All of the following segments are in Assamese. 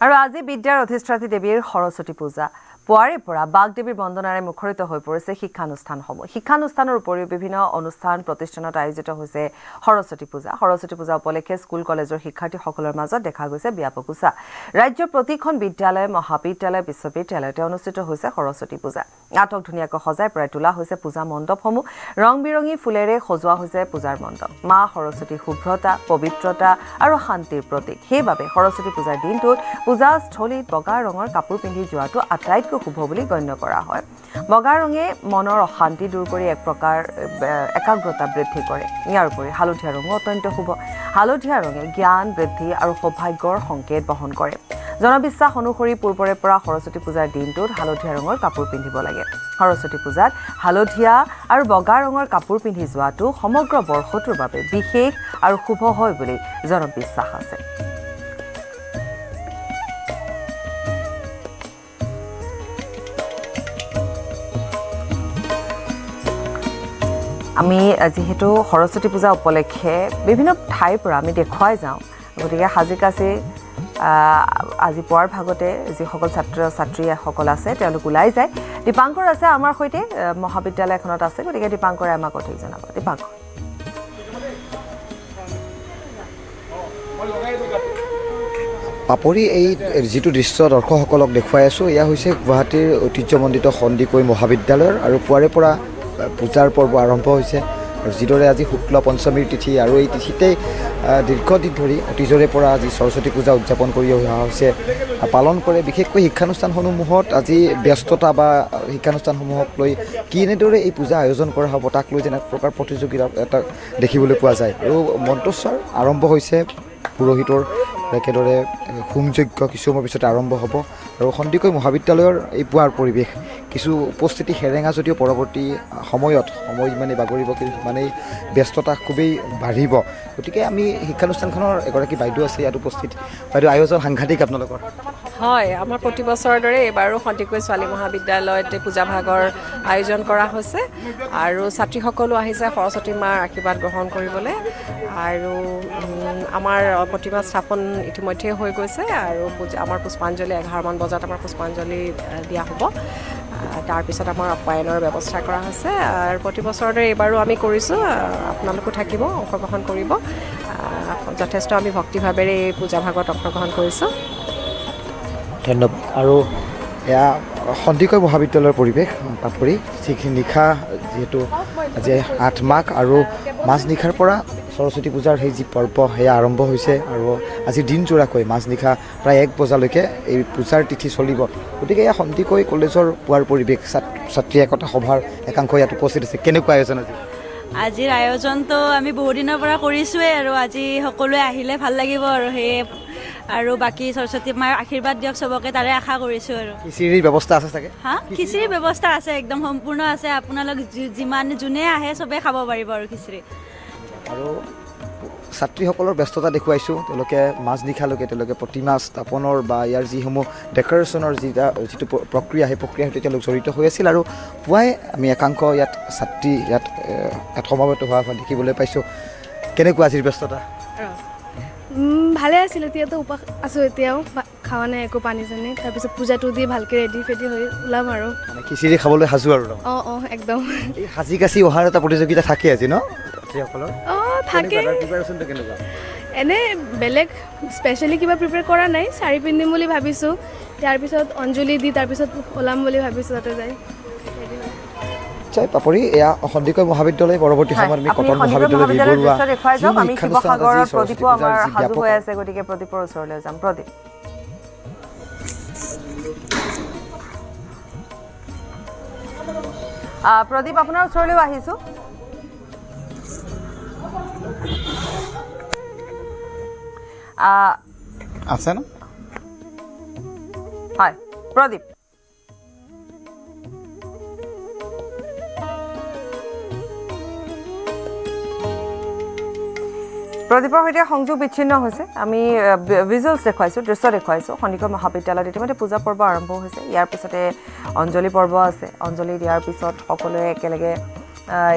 আৰু আজি বিদ্যাৰ অধিষ্ঠাত্ৰী দেৱীৰ সৰস্বতী পূজা পুৱাৰে পৰা বাগদেৱীৰ বন্দনাৰে মুখৰিত হৈ পৰিছে শিক্ষানুষ্ঠানসমূহ শিক্ষানুষ্ঠানৰ উপৰিও বিভিন্ন অনুষ্ঠান প্ৰতিষ্ঠানত আয়োজিত হৈছে সৰস্বতী পূজা উপলক্ষে স্কুল কলেজৰ শিক্ষাৰ্থীসকলৰ মাজত দেখা গৈছে ব্যাপক উৎসাহ ৰাজ্যৰ প্ৰতিখন বিদ্যালয় মহাবিদ্যালয় বিশ্ববিদ্যালয়তে অনুষ্ঠিত হৈছে সৰস্বতী পূজা আটক ধুনীয়াকৈ সজাই প্ৰায় তোলা হৈছে পূজা মণ্ডপসমূহ ৰং বিৰঙী ফুলেৰে সজোৱা হৈছে পূজাৰ মণ্ডপ মা সৰস্বতীৰ শুভ্ৰতা পবিত্ৰতা আৰু শান্তিৰ প্ৰতীক সেইবাবে সৰস্বতী পূজাৰ দিনটোত পূজাস্থলীত বগা ৰঙৰ কাপোৰ পিন্ধি যোৱাটো আটাইতকৈ শুভ বুলি গণ্য কৰা হয় বগা ৰঙে মনৰ অশান্তি দূৰ কৰি এক প্ৰকাৰ একাগ্ৰতা বৃদ্ধি কৰে ইয়াৰ উপৰি হালধীয়া ৰঙো অত্যন্ত শুভ হালধীয়া ৰঙে জ্ঞান বৃদ্ধি আৰু সৌভাগ্যৰ সংকেত বহন কৰে জনবিশ্বাস অনুসৰি পূৰ্বৰে পৰা সৰস্বতী পূজাৰ দিনটোত হালধীয়া ৰঙৰ কাপোৰ পিন্ধিব লাগে সৰস্বতী পূজাত হালধীয়া আৰু বগা ৰঙৰ কাপোৰ পিন্ধি যোৱাটো সমগ্ৰ বৰ্ষটোৰ বাবে বিশেষ আৰু শুভ হয় বুলি জনবিশ্বাস আছে আমি যেহেতু সৰস্বতী পূজা উপলক্ষে বিভিন্ন ঠাইৰ পৰা আমি দেখুৱাই যাওঁ গতিকে হাজিকাছি আজি পুৱাৰ ভাগতে যিসকল ছাত্ৰ ছাত্ৰীসকল আছে তেওঁলোক ওলাই যায় দীপাংকৰ আছে আমাৰ সৈতে মহাবিদ্যালয় এখনত আছে গতিকে দীপাংকৰে আমাক অধিক জনাব দীপাংকৰ পাপৰি এই যিটো দৃশ্য দৰ্শকসকলক দেখুৱাই আছোঁ এয়া হৈছে গুৱাহাটীৰ ঐতিহ্যমণ্ডিত সন্দিকৈ মহাবিদ্যালয়ৰ আৰু পুৱাৰে পৰা পূজাৰ পৰ্ব আৰম্ভ হৈছে আৰু যিদৰে আজি শুক্ল পঞ্চমীৰ তিথি আৰু এই তিথিতেই দীৰ্ঘদিন ধৰি অতীজৰে পৰা আজি সৰস্বতী পূজা উদযাপন কৰি অহা হৈছে পালন কৰে বিশেষকৈ শিক্ষানুষ্ঠানসমূহত আজি ব্যস্ততা বা শিক্ষানুষ্ঠানসমূহক লৈ কেনেদৰে এই পূজা আয়োজন কৰা হ'ব তাক লৈ যেনে প্ৰকাৰ প্ৰতিযোগিতা এটা দেখিবলৈ পোৱা যায় আৰু মন্ত্ৰোচ্চাৰ আৰম্ভ হৈছে পুৰোহিতৰ একেদৰে হোমযজ্ঞ কিছু সময়ৰ পিছতে আৰম্ভ হ'ব আৰু সন্দিকৈ মহাবিদ্যালয়ৰ এই পুৱাৰ পৰিৱেশ কিছু উপস্থিতি হেৰেঙা যদিও পৰৱৰ্তী সময়ত সময় মানে বাগৰিব মানে ব্যস্ততা খুবেই বাঢ়িব গতিকে আমি শিক্ষানুষ্ঠানখনৰ এগৰাকী বাইদেউ আছে ইয়াত উপস্থিত বাইদেউ আয়োজন সাংঘাতিক আপোনালোকৰ হয় আমাৰ প্ৰতি বছৰৰ দৰে এইবাৰো সন্দিকৈ ছোৱালী মহাবিদ্যালয়ত পূজা ভাগৰ আয়োজন কৰা হৈছে আৰু ছাত্ৰীসকলো আহিছে সৰস্বতী মাৰ আশীৰ্বাদ গ্ৰহণ কৰিবলৈ আৰু আমাৰ প্ৰতিমা স্থাপন ইতিমধ্যে হৈ গৈছে আৰু আমাৰ পুষ্পাঞ্জলি 11 মান বজাত আমাৰ পুষ্পাঞ্জলি দিয়া হ'ব তাৰপিছত আমাৰ আপ্যায়নৰ ব্যৱস্থা কৰা হৈছে আৰু প্ৰতি বছৰৰ দৰে এইবাৰো আমি কৰিছোঁ আপোনালোকো থাকিব অংশগ্ৰহণ কৰিব যথেষ্ট আমি ভক্তিভাৱেৰে এই পূজা ভাগত অংশগ্ৰহণ কৰিছোঁ ধন্যবাদ আৰু এয়া সন্দিকৈ মহাবিদ্যালয়ৰ পৰিৱেশ পাপৰি নিশা যিহেতু আজি 8 মাঘ আৰু মাজনিশাৰ পৰা সৰস্বতী পূজাৰ সেই যি পৰ্ব সেয়া আৰম্ভ হৈছে আৰু আজি দিনজোৰাকৈ মাজনিশা প্ৰায় 1 বজালৈকে এই পূজাৰ তিথি চলিব গতিকে এয়া সন্দিকৈ কলেজৰ পুৱাৰ পৰিৱেশ ছাত্ৰী একতা সভাৰ একাংশ ইয়াত উপস্থিত আছে কেনেকুৱা আয়োজন আজি আজিৰ আয়োজনটো আমি বহু দিনৰ পৰা কৰিছোঁৱেই আৰু আজি সকলোৱে আহিলে ভাল লাগিব আৰু সেয়ে আৰু বাকী সৰস্বতী মাৰ আশীৰ্বাদ দিয়ক চবকে তাৰে আশা কৰিছোঁ আৰু খিচিৰিৰ ব্যৱস্থা আছে চাগে খিচিৰিৰ ব্যৱস্থা আছে একদম সম্পূৰ্ণ আছে আপোনালোক যোনে আহে চবেই খাব পাৰিব আৰু খিচিৰি আৰু ছাত্ৰীসকলৰ ব্যস্ততা দেখুৱাইছোঁ তেওঁলোকে মাজনিশালৈকে তেওঁলোকে প্ৰতিমা স্থাপনৰ বা ইয়াৰ যিসমূহ ডেকৰেশ্যনৰ যিটো প্ৰক্ৰিয়া সেই প্ৰক্ৰিয়াৰ সৈতে তেওঁলোক জড়িত হৈ আছিল আৰু পুৱাই আমি একাংশ ইয়াত ছাত্ৰী ইয়াত সমাবেত হোৱা দেখিবলৈ পাইছোঁ কেনেকুৱা আজিৰ ব্যস্ততা ভালে আছিল এতিয়াতো উপাস আছোঁ এতিয়াও খাৱা নাই একো পানী চানী তাৰপিছত পূজাটো দি ভালকৈ ৰেডি ফেডি হৈ ওলাম আৰু খিচিৰি খাবলৈ সাজু আৰু অঁ একদম এই সাজি কাচি অহাৰ এটা প্ৰতিযোগিতা থাকে আজি ন ছাত্ৰীসকলৰ থাকে এনে বেলেগ স্পেচিয়েলি কিবা প্ৰিপেয়াৰ কৰা নাই শাৰী পিন্ধিম বুলি ভাবিছোঁ তাৰপিছত অঞ্জলি দি তাৰপিছত ওলাম বুলি ভাবিছোঁ তাতে যাই পাপৰি এয়া সন্দিকৈ মহাবিদ্যালয় পৰৱৰ্তী সময়ত আমি কটন মহাবিদ্যালয় দেখুৱাই যাম আমি শিৱসাগৰৰ প্ৰদীপো আমাৰ সাজু হৈ আছে গতিকে প্ৰদীপৰ ওচৰলৈ যাম প্ৰদীপ প্ৰদীপ আপোনাৰ ওচৰলৈও আহিছোঁ আছে ন হয় প্ৰদীপ প্ৰদীপৰ সৈতে সংযোগ বিচ্ছিন্ন হৈছে আমি ভিজুৱেলছ দেখুৱাইছোঁ দৃশ্য দেখুৱাইছোঁ সন্দিকৈ মহাবিদ্যালয়ত ইতিমধ্যে পূজা পৰ্ব আৰম্ভ হৈছে ইয়াৰ পিছতে অঞ্জলি পৰ্ব আছে অঞ্জলি দিয়াৰ পিছত সকলোৱে একেলগে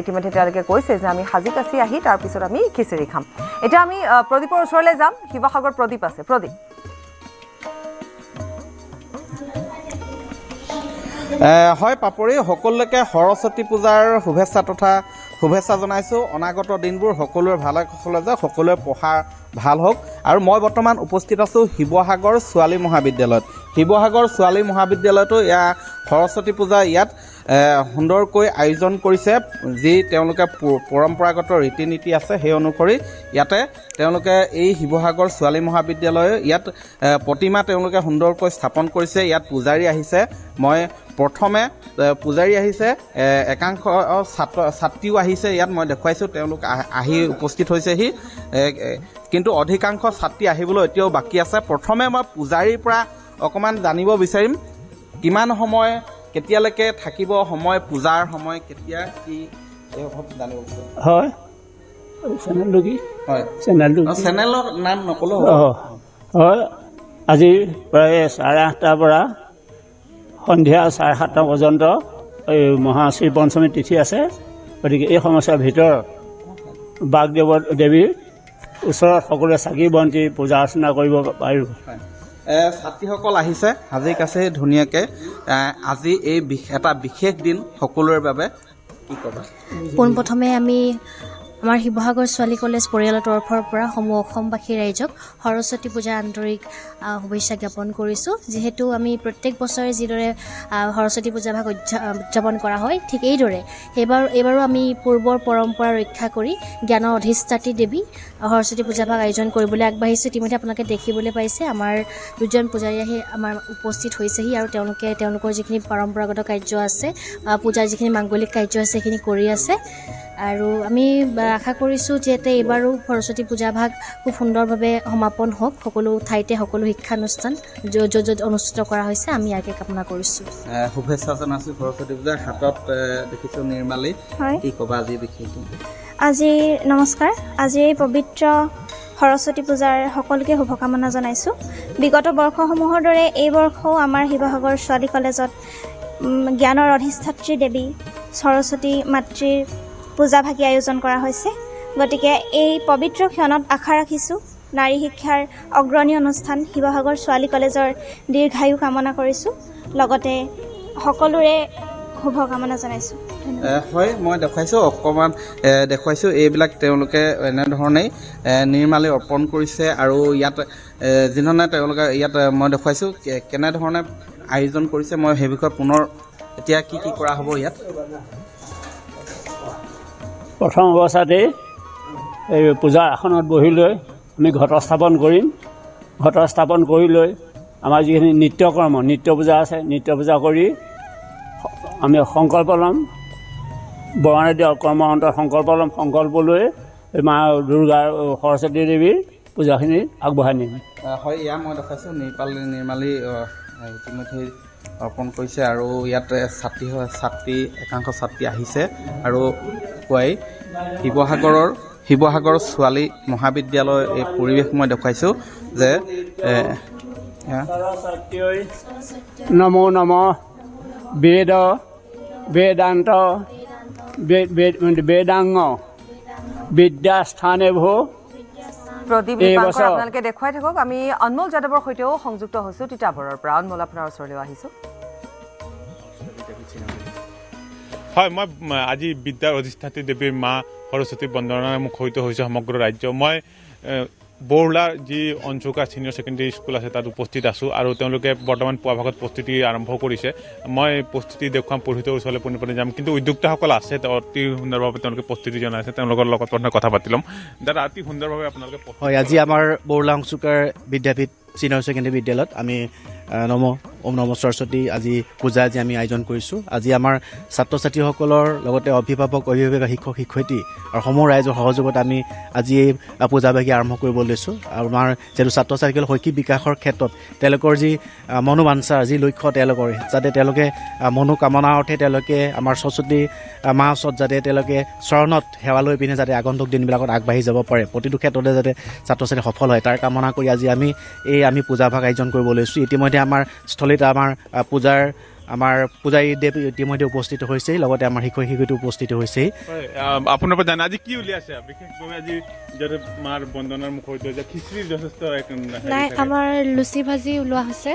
ইতিমধ্যে তেওঁলোকে কৈছে যে আমি সাজি কাচি আহি তাৰপিছত আমি খিচিৰি খাম এতিয়া আমি প্ৰদীপৰ ওচৰলৈ যাম শিৱসাগৰ প্ৰদীপ আছে প্ৰদীপ হয় পাপৰি সকলোকে সৰস্বতী পূজাৰ শুভেচ্ছা তথা শুভেচ্ছা জনাইছোঁ অনাগত দিনবোৰ সকলোৰে ভালে কুশলে যাওক সকলোৰে পঢ়া ভাল হওক আৰু মই বৰ্তমান উপস্থিত আছোঁ শিৱসাগৰ ছোৱালী মহাবিদ্যালয়ত শিৱসাগৰ ছোৱালী মহাবিদ্যালয়তো সৰস্বতী পূজা ইয়াত সুন্দৰকৈ আয়োজন কৰিছে যি তেওঁলোকে পৰম্পৰাগত ৰীতি নীতি আছে সেই অনুসৰি ইয়াতে তেওঁলোকে এই শিৱসাগৰ ছোৱালী মহাবিদ্যালয় ইয়াত প্ৰতিমা তেওঁলোকে সুন্দৰকৈ স্থাপন কৰিছে ইয়াত পূজাৰী আহিছে মই প্ৰথমে পূজাৰী আহিছে একাংশ ছাত্ৰীও আহিছে ইয়াত মই দেখুৱাইছোঁ তেওঁলোক আহি উপস্থিত হৈছেহি কিন্তু অধিকাংশ ছাত্ৰী আহিবলৈ এতিয়াও বাকী আছে প্ৰথমে মই পূজাৰীৰ পৰা অকণমান জানিব বিচাৰিম কিমান সময় কেতিয়ালৈকে থাকিব সময় পূজাৰ সময় কেতিয়া কি জানিব বিচাৰিম হয় চেনেলটো কি হয় চেনেলৰ নাম নক'লেও হয় আজি প্ৰায় 8:30টাৰ পৰা সন্ধিয়া 7:30 পৰ্যন্ত এই মহাশ্ৰী পঞ্চমী তিথি আছে গতিকে এই সময়ছোৱাৰ ভিতৰত বাগদেৱীৰ ওচৰত সকলোৱে চাকি বন্তি পূজা অৰ্চনা কৰিব পাৰিব ছাত্ৰীসকল আহিছে সাজি কাচি ধুনীয়াকৈ আজি এই এটা বিশেষ দিন সকলোৰে বাবে কি ক'বা পোনপ্ৰথমে আমি আমাৰ শিৱসাগৰ ছোৱালী কলেজ পৰিয়ালৰ তৰফৰ পৰা সমূহ অসমবাসী ৰাইজক সৰস্বতী পূজাৰ আন্তৰিক শুভেচ্ছা জ্ঞাপন কৰিছোঁ যিহেতু আমি প্ৰত্যেক বছৰে যিদৰে সৰস্বতী পূজাভাগ উদযাপন কৰা হয় ঠিক এইদৰে এইবাৰো আমি পূৰ্বৰ পৰম্পৰা ৰক্ষা কৰি জ্ঞানৰ অধিষ্ঠাত্ৰী দেৱী সৰস্বতী পূজাভাগ আয়োজন কৰিবলৈ আগবাঢ়িছোঁ ইতিমধ্যে আপোনালোকে দেখিবলৈ পাইছে আমাৰ দুজন পূজাৰী আহি আমাৰ উপস্থিত হৈছেহি আৰু তেওঁলোকৰ যিখিনি পৰম্পৰাগত কাৰ্য আছে পূজাৰ যিখিনি মাংগলিক কাৰ্য আছে সেইখিনি কৰি আছে আৰু আমি আশা কৰিছোঁ যে এইবাৰো সৰস্বতী পূজাভাগ খুব সুন্দৰভাৱে সমাপন হওক সকলো ঠাইতে সকলো শিক্ষানুষ্ঠান য'ত অনুষ্ঠিত কৰা হৈছে আমি ইয়াকে কামনা কৰিছোঁ শুভেচ্ছা জনাইছোঁ সৰস্বতী পূজাৰ হাতত দেখিছোঁ নিৰ্মালী কি ক'বা আজি বিশেষ আজি নমস্কাৰ আজি এই পবিত্ৰ সৰস্বতী পূজাৰ সকলোকে শুভকামনা জনাইছোঁ বিগত বৰ্ষসমূহৰ দৰে এই বৰ্ষও আমাৰ শিৱসাগৰ ছোৱালী কলেজত জ্ঞানৰ অধিষ্ঠাত্ৰী দেৱী সৰস্বতী মাতৃৰ পূজাভাগী আয়োজন কৰা হৈছে গতিকে এই পবিত্ৰ ক্ষণত আশা ৰাখিছোঁ নাৰী শিক্ষাৰ অগ্ৰণী অনুষ্ঠান শিৱসাগৰ ছোৱালী কলেজৰ দীৰ্ঘায়ু কামনা কৰিছোঁ লগতে সকলোৰে শুভকামনা জনাইছোঁ হয় মই দেখুৱাইছোঁ এইবিলাক তেওঁলোকে এনেধৰণেই নিৰ্মালী অৰ্পণ কৰিছে আৰু ইয়াত যিধৰণে তেওঁলোকে ইয়াত মই দেখুৱাইছোঁ কেনেধৰণে আয়োজন কৰিছে মই সেই বিষয়ে পুনৰ এতিয়া কি কৰা হ'ব ইয়াত প্ৰথম অৱস্থাতেই এই পূজাৰ আসনত বহি লৈ আমি ঘট স্থাপন কৰিম ঘট স্থাপন কৰি লৈ আমাৰ যিখিনি নৃত্য পূজা আছে নৃত্য পূজা কৰি আমি সংকল্প ল'ম বৰ্ণাঢ্য কৰ্ম অন্তৰ সংকল্প লৈ মা দুৰ্গাৰ সৰস্বতী দেৱীৰ পূজাখিনি আগবঢ়াই নিম হয় এয়া মই দেখাইছোঁ নিৰ্মালী ইতিমধ্যে অৰ্পণ কৰিছে আৰু ইয়াত একাংশ ছাত্ৰী আহিছে আৰু পুৱাই শিৱসাগৰৰ ছোৱালী মহাবিদ্যালয়ৰ এই পৰিৱেশ মই দেখুৱাইছোঁ যে নমো নম বেদান্ত বেদাংগ বিদ্যাস্থানে ভূ প্ৰদীপ দীপাংকৰ আপোনালোকে দেখুৱাই থাকক আমি অনমোল যাদৱৰ সৈতেও সংযুক্ত হৈছোঁ তিতাবৰৰ পৰা অনমোল আপোনাৰ ওচৰলৈ আহিছোঁ হয় মই আজি বিদ্যাৰ অধিষ্ঠাত্ৰী দেৱীৰ মা সৰস্বতী বন্দনাৰে মুখৰিত হৈছে সমগ্ৰ ৰাজ্য মই বৰলাৰ যি অঞ্চুকা ছিনিয়ৰ ছেকেণ্ডেৰী স্কুল আছে তাত উপস্থিত আছোঁ আৰু তেওঁলোকে বৰ্তমান পুৱা ভাগত প্ৰস্তুতি আৰম্ভ কৰিছে মই প্ৰস্তুতি দেখুৱাম পুৰোহিতৰ ওচৰলৈ পোনপটীয়াকৈ যাম কিন্তু উদ্যোক্তাসকল আছে অতি সুন্দৰভাৱে তেওঁলোকে প্ৰস্তুতি জনাইছে তেওঁলোকৰ লগত প্ৰথমে কথা পাতি ল'ম দাদা অতি সুন্দৰভাৱে আপোনালোকে হয় আজি আমাৰ বৰলা অঞ্চুকাৰ বিদ্যাপীঠ ছিনিয়ৰ ছেকেণ্ডেৰী বিদ্যালয়ত আমি ওম নম সৰস্বতী আজি পূজা আজি আমি আয়োজন কৰিছোঁ আজি আমাৰ ছাত্ৰ ছাত্ৰীসকলৰ লগতে অভিভাৱক শিক্ষক শিক্ষয়িত্ৰী আৰু সমূহ ৰাইজৰ সহযোগত আমি আজি এই পূজাভাগী আৰম্ভ কৰিব লৈছোঁ আৰু আমাৰ যিহেতু ছাত্ৰ ছাত্ৰীসকলৰ শৈক্ষিক বিকাশৰ ক্ষেত্ৰত তেওঁলোকৰ যি মনোবাঞ্ছা যি লক্ষ্য তেওঁলোকৰ যাতে তেওঁলোকে মনোকামনাৰ অৰ্থে তেওঁলোকে আমাৰ সৰস্বতী মা ওচৰত যাতে তেওঁলোকে চৰণত সেৱা লৈ পিনে যাতে আগন্তুক দিনবিলাকত আগবাঢ়ি যাব পাৰে প্ৰতিটো ক্ষেত্ৰতে যাতে ছাত্ৰ ছাত্ৰী সফল হয় তাৰ কামনা কৰি আজি আমি পূজাভাগ আয়োজন কৰিব লৈছোঁ ইতিমধ্যে আমাৰ স্থলীত আমাৰ পূজাৰ আমাৰ পূজাৰীদেৱ ইতিমধ্যে উপস্থিত হৈছেই, লগতে আমাৰ শিক্ষক শিক্ষয়িত্ৰী উপস্থিত হৈছেই। আপোনাৰ পৰা জানে আজি কি উলিয়াইছে বিশেষভাৱে আজি যদি মাৰ বন্দনাৰ মুখৰিত হৈছে খিচিৰিৰ যথেষ্ট নাই, আমাৰ লুচি ভাজি ওলোৱা হৈছে।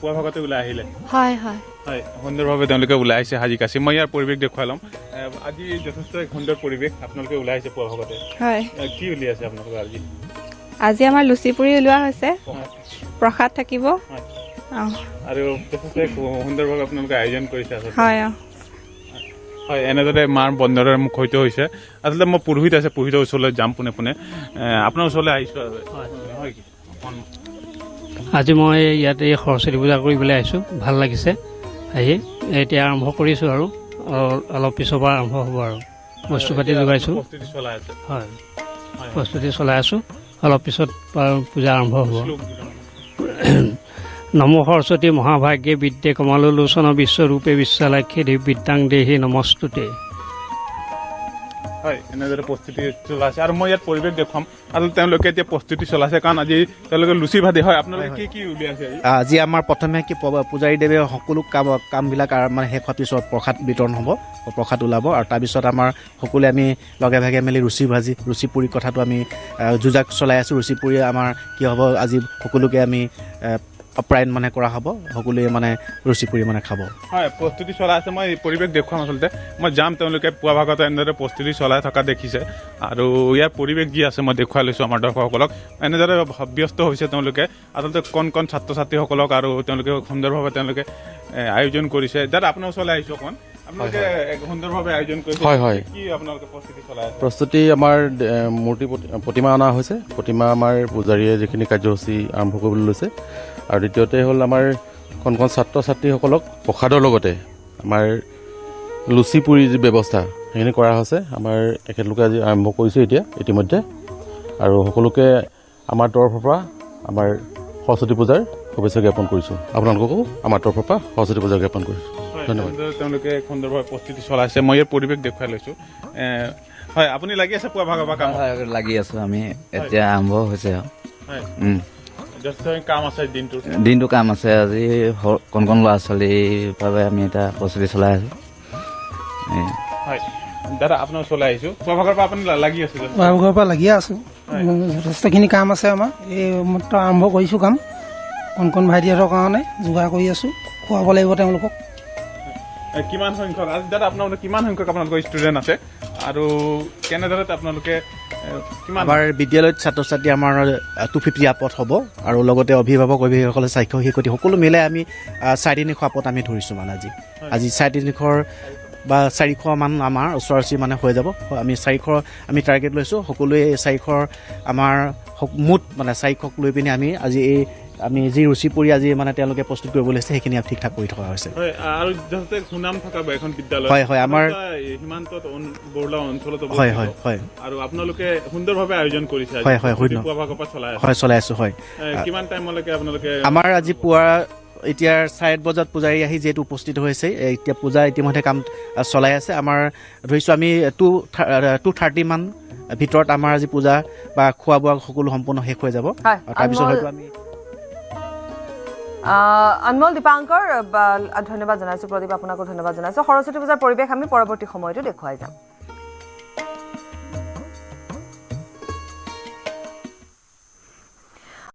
পুৱা ভাগতে ওলাই আহিলে হয় হয় হয়, সুন্দৰভাৱে তেওঁলোকে ওলাই আহিছে সাজি কাচি। মই ইয়াৰ পৰিৱেশ দেখুৱাই ল'ম। আজি যথেষ্ট সুন্দৰ পৰিৱেশ আপোনালোকে ওলাই আহিছে পুৱা ভাগতে। হয়, কি উলিয়াইছে আপোনালোকে আজি? আজি আমাৰ লুচি পুৰি ওলোৱা হৈছে, প্ৰসাদ থাকিব আৰু যথেষ্ট সুন্দৰভাৱে আপোনালোকে আয়োজন কৰিছে আচলতে। হয় হয়, এনেদৰে মাৰ বন্দনাৰ মুখৰিত হৈছে। আচলতে মই পুৰোহিত আছে, পুৰোহিতৰ ওচৰলৈ যাম পোনে পোনে। আপোনাৰ ওচৰলৈ আহিছোঁ হয় কি আজি মই ইয়াতে সৰস্বতী পূজা কৰিবলৈ আহিছোঁ, ভাল লাগিছে আহি। এতিয়া আৰম্ভ কৰিছোঁ আৰু অলপ পিছৰ পৰা আৰম্ভ হ'ব আৰু বস্তু পাতি যোগাইছোঁ। হয়, প্ৰস্তুতি চলাই আছোঁ, অলপ পিছত পূজা আৰম্ভ হ'ব। নমো সৰস্বতী মহাভাগ্যে বিদ্যে কমলোলোচন বিশ্বৰূপে বিশ্বালাক্ষী দেৱ বিদ্যাং দেহি নমস্তুতে। হয়, এনেদৰে প্ৰস্তুতি চলাইছে আৰু মই ইয়াত পৰিৱেশ দেখুৱাম। আচলতে তেওঁলোকে এতিয়া প্ৰস্তুতি চলাইছে কাৰণ আজি তেওঁলোকে লুচি ভাজি হয়। আপোনালোকে কি উলিয়াইছে আজি? আমাৰ প্ৰথমে কি পূজাৰীদেৱে সকলো কামবিলাক মানে শেষ হোৱাৰ পিছত প্ৰসাদ বিতৰণ হ'ব, প্ৰসাদ ওলাব আৰু তাৰপিছত আমাৰ সকলোৱে আমি লগে ভাগে মেলি লুচি পুৰি কথাটো আমি যুঁজাক চলাই আছোঁ। লুচি পুৰি আমাৰ কি হ'ব, আজি সকলোকে আমি অপ্ৰায়ণ মানে কৰা হ'ব, সকলোৱে মানে লুচি পুৰি মানে খাব। হয়, প্ৰস্তুতি চলাই আছে। মই পৰিৱেশ দেখুৱাম। আচলতে মই যাম, তেওঁলোকে পুৱা ভাগতে এনেদৰে প্ৰস্তুতি চলাই থকা দেখিছে আৰু ইয়াৰ পৰিৱেশ যি আছে মই দেখুৱাই লৈছোঁ আমাৰ দৰ্শকসকলক। এনেদৰে ব্যস্ত হৈছে তেওঁলোকে আচলতে কণ কণ ছাত্ৰ ছাত্ৰীসকলক আৰু তেওঁলোকে সুন্দৰভাৱে তেওঁলোকে আয়োজন কৰিছে। দাদা আপোনাৰ ওচৰলৈ আহিছোঁ অকণমান। আপোনালোকে সুন্দৰভাৱে আয়োজন কৰিছে। হয় হয়, কি আপোনালোকে প্ৰস্তুতি চলাই আছে? প্ৰস্তুতি আমাৰ মূৰ্তি প্ৰতিমা অনা হৈছে। প্ৰতিমা আমাৰ পূজাৰীয়ে যিখিনি কাৰ্যসূচী আৰম্ভ কৰিবলৈ লৈছে। আৰু দ্বিতীয়তে হ'ল আমাৰ কণ কণ ছাত্ৰ ছাত্ৰীসকলক প্ৰসাদৰ লগতে আমাৰ লুচি পুৰি যি ব্যৱস্থা সেইখিনি কৰা হৈছে। আমাৰ তেখেতলোকে আজি আৰম্ভ কৰিছে এতিয়া ইতিমধ্যে, আৰু সকলোকে আমাৰ তৰফৰ পৰা আমাৰ সৰস্বতী পূজাৰ শুভেচ্ছা জ্ঞাপন কৰিছোঁ। আপোনালোককো আমাৰ তৰফৰ পৰা সৰস্বতী পূজা জ্ঞাপন কৰিছোঁ। ধন্যবাদ। তেওঁলোকে সুন্দৰভাৱে প্ৰস্তুতি চলাইছে। মই ইয়াৰ পৰিৱেশ দেখুৱাই লৈছোঁ। হয়, আপুনি লাগি আছে পুৱা ভাগৰ পৰা কাম? লাগি আছোঁ আমি, এতিয়া আৰম্ভ হৈছে আৰু কাম আছে, দিনটো কাম আছে। আজি কণ কণ ল'ৰা ছোৱালীৰ বাবে আমি এটা প্ৰস্তুতি চলাই আছোঁ। হয়, দাদা আপোনাৰ ওচৰলৈ আহিছোঁ। পুৱা ভাগৰ পৰা আপুনি লাগি আছে? পুৱা ভাগৰ পৰা লাগিয়ে আছোঁ, যথেষ্টখিনি কাম আছে আমাৰ। এই মাত্ৰ আৰম্ভ কৰিছোঁ কাম। কণ কণ ভাইটিহঁতৰ কাৰণে যোগাৰ কৰি আছোঁ, খুৱাব লাগিব তেওঁলোকক। কিমান সংখ্যক আজি দাদা আপোনালোকে কিমান সংখ্যক আপোনালোকৰ ষ্টুডেণ্ট আছে আৰু কেনেদৰে আপোনালোকে আমাৰ বিদ্যালয়ত ছাত্ৰ ছাত্ৰী আমাৰ 250 আপত হ'ব, আৰু লগতে অভিভাৱকসকলে শিক্ষক শিক্ষয়িত্ৰী সকলো মিলাই আমি 350 আপত আমি ধৰিছোঁ মানে আজি 350 বা 400 মান আমাৰ ওচৰা-ওচৰি মানে হৈ যাব। আমি 400 আমি টাৰ্গেট লৈছোঁ। সকলোৱে 400 আমাৰ মুঠ মানে 400 লৈ পিনে আমি আজি আমি যি ৰুচি পুৰি আজি মানে তেওঁলোকে প্ৰস্তুত কৰিব লৈছে সেইখিনি ঠিক ঠাক কৰি থকা হৈছে। আৰু যথেষ্ট সুনাম থকা এখন বিদ্যালয়। হয় হয়, আমাৰ সীমান্তত বৰলা অঞ্চলত হয় হয় হয়, আৰু আপোনালোকে সুন্দৰভাৱে আয়োজন কৰিছে। হয় হয়, চলাই আছোঁ। হয়, কিমান টাইমলৈকে আপোনালোকে? আমাৰ আজি পুৱা এতিয়া 4:30 বজাত পূজাৰী আহি যিহেতু উপস্থিত হৈছে, এতিয়া পূজা ইতিমধ্যে কাম চলাই আছে। আমাৰ ধৰিছোঁ আমি 2:30 মান ভিতৰত আমাৰ আজি পূজা বা খোৱা বোৱা সকলো সম্পূৰ্ণ শেষ হৈ যাব। তাৰপিছত হয়তো আমি অনমল দীপাংকৰ ধন্যবাদ জনাইছোঁ। প্ৰদীপ আপোনাকো ধন্যবাদ জনাইছোঁ। সৰস্বতী পূজাৰ পৰিৱেশ আমি পৰৱৰ্তী সময়তো দেখুৱাই যাম।